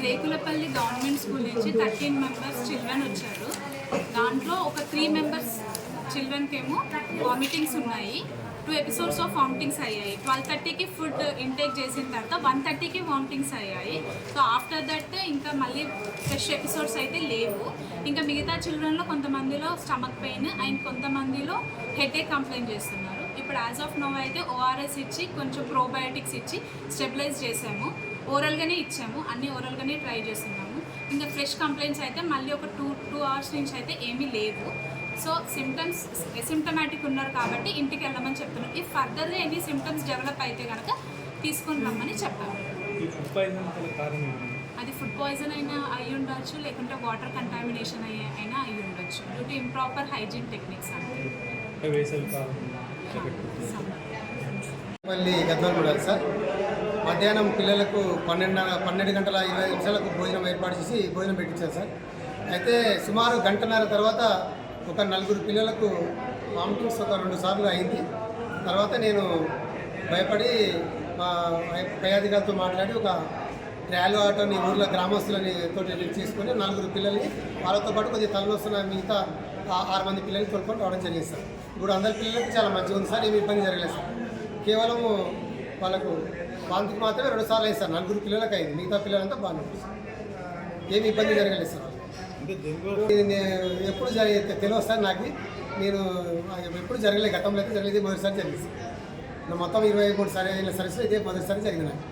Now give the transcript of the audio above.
Rekulapalli government school నుంచి 13 members children వచ్చారు. దాంట్లో ఒక 3 మెంబర్స్ చిల్డ్రన్కి ఏమో వామిటింగ్స్ ఉన్నాయి. 2 ఎపిసోడ్స్ ఆఫ్ వామిటింగ్స్ అయ్యాయి. 12:30కి ఫుడ్ ఇంటేక్ చేసిన తర్వాత 1:30కి వామిటింగ్స్ అయ్యాయి. సో ఆఫ్టర్ దట్ ఇంకా మళ్ళీ ఫ్రెష్ ఎపిసోడ్స్ అయితే లేవు. ఇంకా మిగతా చిల్డ్రన్లో కొంతమందిలో స్టమక్ పెయిన్ అండ్ కొంతమందిలో హెడేక్ కంప్లైంట్ చేస్తున్నారు. ఇప్పుడు యాజ్ ఆఫ్ నో అయితే ఓఆర్ఎస్ ఇచ్చి కొంచెం ప్రోబయోటిక్స్ ఇచ్చి స్టెబిలైజ్ చేసాము. ఓరల్గానే ఇచ్చాము, అన్నీ ఓరల్గానే ట్రై చేస్తున్నాము. ఇంకా ఫ్రెష్ కంప్లైంట్స్ అయితే మళ్ళీ ఒక 2 అవర్స్ నుంచి అయితే ఏమీ లేవు. సో సిమ్టమ్స్ ఎసిమ్టమాటిక్ ఉన్నారు కాబట్టి ఇంటికి వెళ్ళమని చెప్తున్నాం. ఇఫ్ ఫర్దర్గా ఎనీ సిమ్టమ్స్ డెవలప్ అయితే కనుక తీసుకొని రమ్మని చెప్పాము. అది ఫుడ్ పాయిజన్ అయినా అయి ఉండొచ్చు, లేకుంటే వాటర్ కంటామినేషన్ అయినా అయి ఉండొచ్చు due to improper hygiene techniques అంటే. మళ్ళీ గద్వాలు ఉండాలి సార్. మధ్యాహ్నం పిల్లలకు 12 గంటల 20 నిమిషాలకు భోజనం ఏర్పాటు చేసి భోజనం పెట్టించారు సార్. అయితే సుమారు గంటన్నర తర్వాత ఒక 4 పిల్లలకు వామిటింగ్స్ ఒక 2 సార్లు అయింది. తర్వాత నేను భయపడి మా పై అధికారితో మాట్లాడి ఒక ర్యాలీ ఆటోని ఊర్లో గ్రామస్తులని తోటి చేసుకొని 4 పిల్లల్ని వాళ్ళతో పాటు కొద్దిగా తలనొస్తున్న మిగతా 6 మంది పిల్లల్ని తోడుకొని రావడం జరిగింది సార్. ఇప్పుడు అందరి పిల్లలకి చాలా మంచిగా ఉంది సార్, ఏమి ఇబ్బంది జరగలేదు సార్. కేవలం వాళ్ళకు వాంతికి మాత్రమే 2 సార్లు అయింది సార్. 4 పిల్లలకు అయింది, మిగతా పిల్లలంతా బాగానే ఉంది సార్, ఏమి ఇబ్బంది జరగలేదు సార్. ఎప్పుడు తెలియదు సార్ నాకు, నేను ఎప్పుడు జరగలేదు, గతంలో అయితే జరగలేదు, మొదటిసారి జరిగింది సార్. మొత్తం 23 సర్వీస్లో ఇదే మొదటిసారి జరిగింది నాకు.